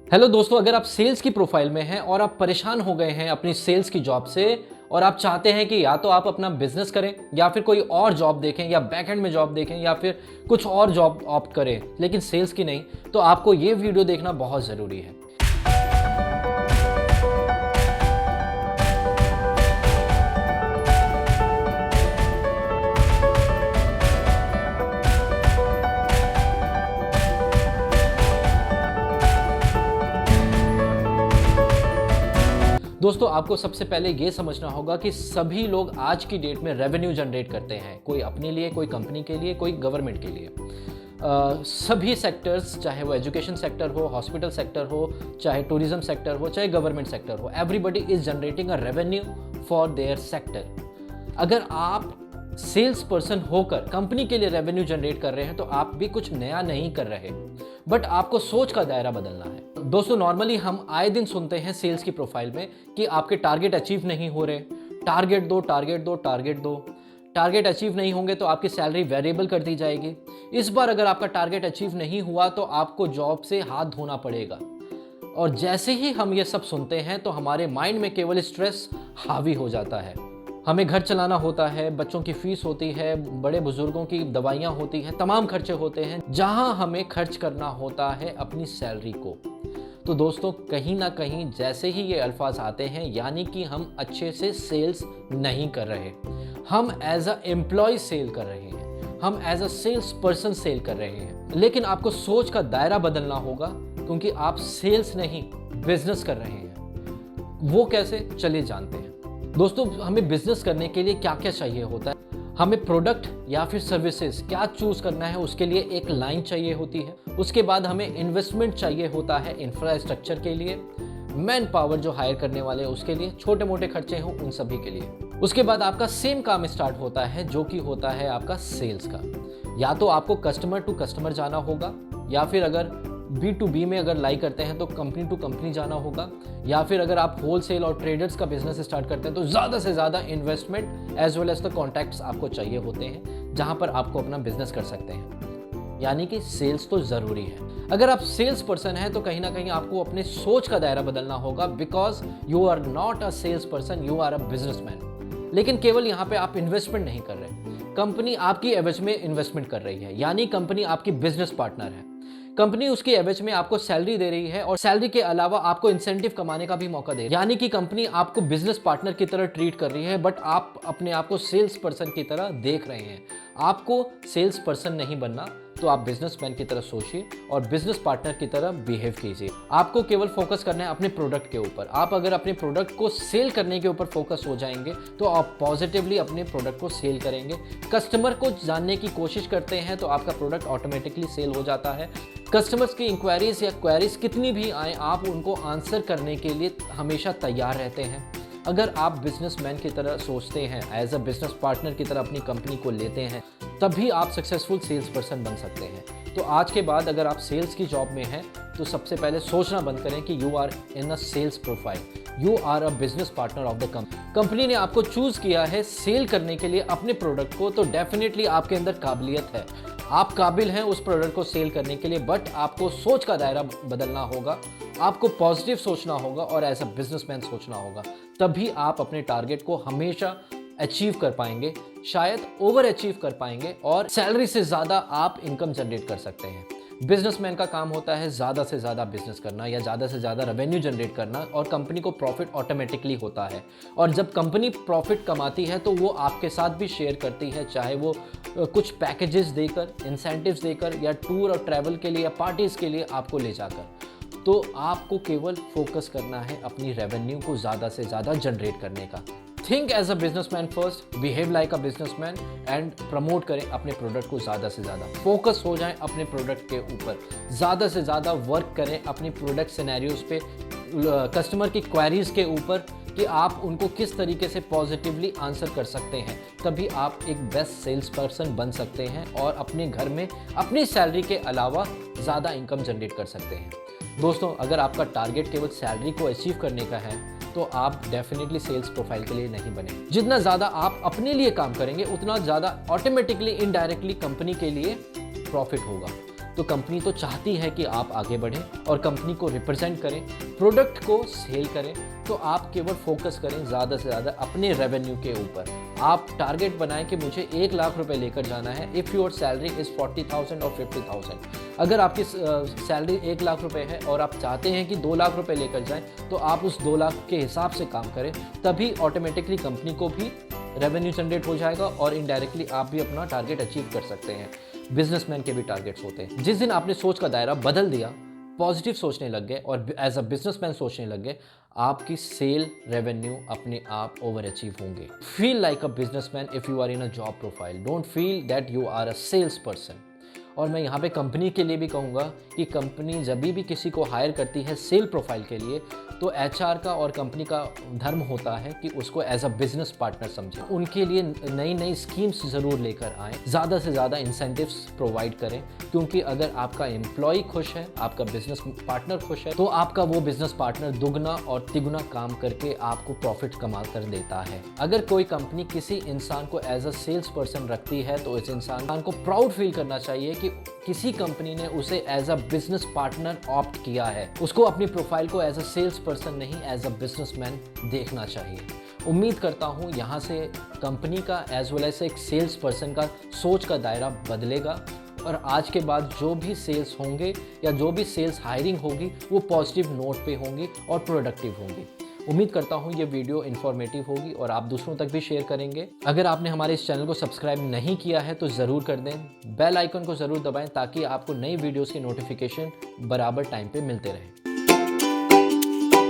Hello दोस्तों, अगर आप सेल्स की प्रोफाइल में हैं और आप परेशान हो गए हैं अपनी सेल्स की जॉब से और आप चाहते हैं कि या तो आप अपना बिजनेस करें या फिर कोई और जॉब देखें या बैकएंड में जॉब देखें या फिर कुछ और जॉब ऑप्ट करें लेकिन सेल्स की नहीं, तो आपको ये वीडियो देखना बहुत ज़रूरी है। दोस्तों, आपको सबसे पहले ये समझना होगा कि सभी लोग आज की डेट में रेवेन्यू जनरेट करते हैं, कोई अपने लिए, कोई कंपनी के लिए, कोई गवर्नमेंट के लिए। सभी सेक्टर्स, चाहे वो एजुकेशन सेक्टर हो, हॉस्पिटल सेक्टर हो, चाहे टूरिज्म सेक्टर हो, चाहे गवर्नमेंट सेक्टर हो, everybody is generating a revenue for their sector. अगर आप सेल्स पर्सन होकर कंपनी के लिए रेवेन्यू जनरेट कर रहे हैं तो आप भी कुछ नया नहीं कर रहे, बट आपको सोच का दायरा बदलना है। दोस्तों, नॉर्मली हम आए दिन सुनते हैं सेल्स की प्रोफाइल में कि आपके टारगेट अचीव नहीं हो रहे, टारगेट दो, टारगेट दो, टारगेट दो। टारगेट अचीव नहीं होंगे तो आपकी सैलरी वेरिएबल कर दी जाएगी। इस बार अगर आपका टारगेट अचीव नहीं हुआ तो आपको जॉब से हाथ धोना पड़ेगा। और जैसे ही हम ये सब सुनते हैं तो हमारे माइंड में केवल स्ट्रेस हावी हो जाता है। हमें घर चलाना होता है, बच्चों की फीस होती है, बड़े बुजुर्गों की दवाइयाँ होती हैं, तमाम खर्चे होते हैं जहां हमें खर्च करना होता है अपनी सैलरी को। तो दोस्तों, कहीं ना कहीं जैसे ही ये अल्फाज आते हैं यानी कि हम अच्छे से सेल्स नहीं कर रहे, हम एज अ एम्प्लॉय सेल कर रहे हैं, हम as a sales person sale कर रहे हैं। लेकिन आपको सोच का दायरा बदलना होगा क्योंकि आप सेल्स नहीं बिजनेस कर रहे हैं। वो कैसे, चलिए जानते हैं। दोस्तों, हमें बिजनेस करने के लिए क्या क्या चाहिए होता है? हमें प्रोडक्ट या फिर सर्विसेज क्या चूज करना है, उसके लिए एक लाइन चाहिए होती है। उसके बाद हमें इन्वेस्टमेंट चाहिए होता है इंफ्रास्ट्रक्चर के लिए, मैन पावर जो हायर करने वाले हैं उसके लिए, छोटे मोटे खर्चे हों उन सभी के लिए। उसके बाद आपका सेम काम स्टार्ट होता है जो कि होता है आपका सेल्स का। या तो आपको कस्टमर टू कस्टमर जाना होगा, या फिर अगर B2B में अगर लाई करते हैं तो कंपनी टू कंपनी जाना होगा, या फिर अगर आप होलसेल और ट्रेडर्स का बिजनेस स्टार्ट करते हैं तो ज़्यादा से ज़्यादा investment as well as the contacts आपको चाहिए होते हैं जहां पर आपको अपना बिजनेस कर सकते हैं। यानी कि सेल्स तो ज़रूरी है। अगर आप सेल्स पर्सन हैं तो कहीं ना कहीं आपको अपने सोच का दायरा बदलना होगा, because you are not a sales person, you are a businessman. लेकिन केवल यहाँ पे आप इन्वेस्टमेंट नहीं कर रहे, कंपनी आपकी एवज में इन्वेस्टमेंट कर रही है, यानी कंपनी आपकी बिजनेस पार्टनर है। कंपनी उसकी एवज में आपको सैलरी दे रही है और सैलरी के अलावा आपको इंसेंटिव कमाने का भी मौका दे रही है। यानी कि कंपनी आपको बिजनेस पार्टनर की तरह ट्रीट कर रही है, बट आप अपने आप को सेल्स पर्सन की तरह देख रहे हैं। आपको सेल्स पर्सन नहीं बनना, तो आप बिजनेसमैन की तरह सोचिए और बिजनेस पार्टनर की तरह बिहेव कीजिए। आपको केवल फोकस करना है अपने प्रोडक्ट के ऊपर। आप अगर अपने प्रोडक्ट को सेल करने के ऊपर फोकस हो जाएंगे तो आप पॉजिटिवली अपने प्रोडक्ट को सेल करेंगे। कस्टमर को जानने की कोशिश करते हैं तो आपका प्रोडक्ट ऑटोमेटिकली सेल हो जाता है। कस्टमर्स की इंक्वायरीज या क्वेरीज कितनी भी आए, आप उनको आंसर करने के लिए हमेशा तैयार रहते हैं। अगर आप बिजनेसमैन की तरह सोचते हैं, एज अ बिजनेस पार्टनर की तरह अपनी कंपनी को लेते हैं, तभी आप सक्सेसफुल सेल्स पर्सन बन सकते हैं। तो आज के बाद अगर आप सेल्स की जॉब में हैं तो सबसे पहले सोचना बंद करें कि you are in a sales profile, you are a business partner of the company. Company ने आपको चूज किया है सेल करने के लिए अपने प्रोडक्ट को, तो डेफिनेटली आपके अंदर काबिलियत है, आप काबिल हैं उस प्रोडक्ट को सेल करने के लिए। बट आपको सोच का दायरा बदलना होगा, आपको पॉजिटिव सोचना होगा और एज अ बिजनेसमैन सोचना होगा। तभी आप अपने टारगेट को हमेशा अचीव कर पाएंगे, शायद ओवर अचीव कर पाएंगे और सैलरी से ज़्यादा आप इनकम जनरेट कर सकते हैं। बिजनेसमैन का काम होता है ज़्यादा से ज़्यादा बिजनेस करना या ज़्यादा से ज़्यादा रेवेन्यू जनरेट करना, और कंपनी को प्रॉफिट ऑटोमेटिकली होता है। और जब कंपनी प्रॉफिट कमाती है तो वो आपके साथ भी शेयर करती है, चाहे वो कुछ पैकेजेस देकर, इंसेंटिव्स देकर, या टूर और ट्रैवल के लिए या पार्टीज़ के लिए आपको ले जाकर। तो आपको केवल फोकस करना है अपनी रेवेन्यू को ज़्यादा से ज़्यादा जनरेट करने का। Think as a businessman first, behave like a businessman and promote करें अपने प्रोडक्ट को ज़्यादा से ज़्यादा। फोकस हो जाएं अपने प्रोडक्ट के ऊपर, ज़्यादा से ज़्यादा वर्क करें अपनी प्रोडक्ट सिनेरियोज पे, कस्टमर की क्वेरीज के ऊपर कि आप उनको किस तरीके से पॉजिटिवली आंसर कर सकते हैं। तभी आप एक बेस्ट सेल्स पर्सन बन सकते हैं और अपने घर में अपनी सैलरी के अलावा ज़्यादा इनकम जनरेट कर सकते हैं। दोस्तों, अगर आपका टारगेट केवल सैलरी को अचीव करने का है तो आप डेफिनेटली सेल्स प्रोफाइल के लिए नहीं बने। जितना ज़्यादा आप अपने लिए काम करेंगे उतना ज़्यादा ऑटोमेटिकली इनडायरेक्टली कंपनी के लिए प्रॉफिट होगा। तो कंपनी तो चाहती है कि आप आगे बढ़ें और कंपनी को रिप्रेजेंट करें, प्रोडक्ट को सेल करें। तो आप केवल फोकस करें ज़्यादा से ज़्यादा अपने रेवेन्यू के ऊपर। आप टारगेट बनाएं कि मुझे 1 लाख रुपए लेकर जाना है। इफ़ योर सैलरी इज़ 40,000 और 50,000, अगर आपकी सैलरी 1 लाख रुपए है और आप चाहते हैं कि 2 लाख रुपए लेकर जाएं, तो आप उस 2 लाख के हिसाब से काम करें। तभी ऑटोमेटिकली कंपनी को भी रेवेन्यू जनरेट हो जाएगा और इनडायरेक्टली आप भी अपना टारगेट अचीव कर सकते हैं। बिजनेसमैन के भी टारगेट्स होते हैं। जिस दिन आपने सोच का दायरा बदल दिया, पॉजिटिव सोचने लग गए और एज अ बिजनेसमैन सोचने लग गए, आपकी सेल रेवेन्यू अपने आप ओवर अचीव होंगे। Feel like a businessman if you are in a job profile, don't feel that you are a sales person. और मैं यहाँ पे कंपनी के लिए भी कहूँगा कि कंपनी जब भी किसी को हायर करती है सेल प्रोफाइल के लिए, तो एचआर का और कंपनी का धर्म होता है कि उसको एज अ बिजनेस पार्टनर समझें। उनके लिए नई नई स्कीम्स ज़रूर लेकर आएँ, ज़्यादा से ज़्यादा इंसेंटिव्स प्रोवाइड करें, क्योंकि अगर आपका एम्प्लॉय खुश है, आपका बिजनेस पार्टनर खुश है, तो आपका वो बिजनेस पार्टनर दुगना और तिगुना काम करके आपको प्रॉफिट कमा कर देता है। अगर कोई कंपनी किसी इंसान को एज अ सेल्स पर्सन रखती है, तो इस इंसान को प्राउड फील करना चाहिए कि किसी कंपनी ने उसे as a business partner opt किया है। उसको अपनी प्रोफाइल को एज अ सेल्स पर्सन नहीं, एज अ बिजनेसमैन देखना चाहिए। उम्मीद करता हूँ यहाँ से कंपनी का एज वेल एज एक सेल्स पर्सन का सोच का दायरा बदलेगा और आज के बाद जो भी सेल्स होंगे या जो भी सेल्स हायरिंग होगी वो पॉजिटिव नोट पे होंगी और प्रोडक्टिव होंगी। उम्मीद करता हूँ ये वीडियो इन्फॉर्मेटिव होगी और आप दूसरों तक भी शेयर करेंगे। अगर आपने हमारे इस चैनल को सब्सक्राइब नहीं किया है तो ज़रूर कर दें, बेल आइकन को ज़रूर दबाएं ताकि आपको नई वीडियोस की नोटिफिकेशन बराबर टाइम पे मिलते रहें।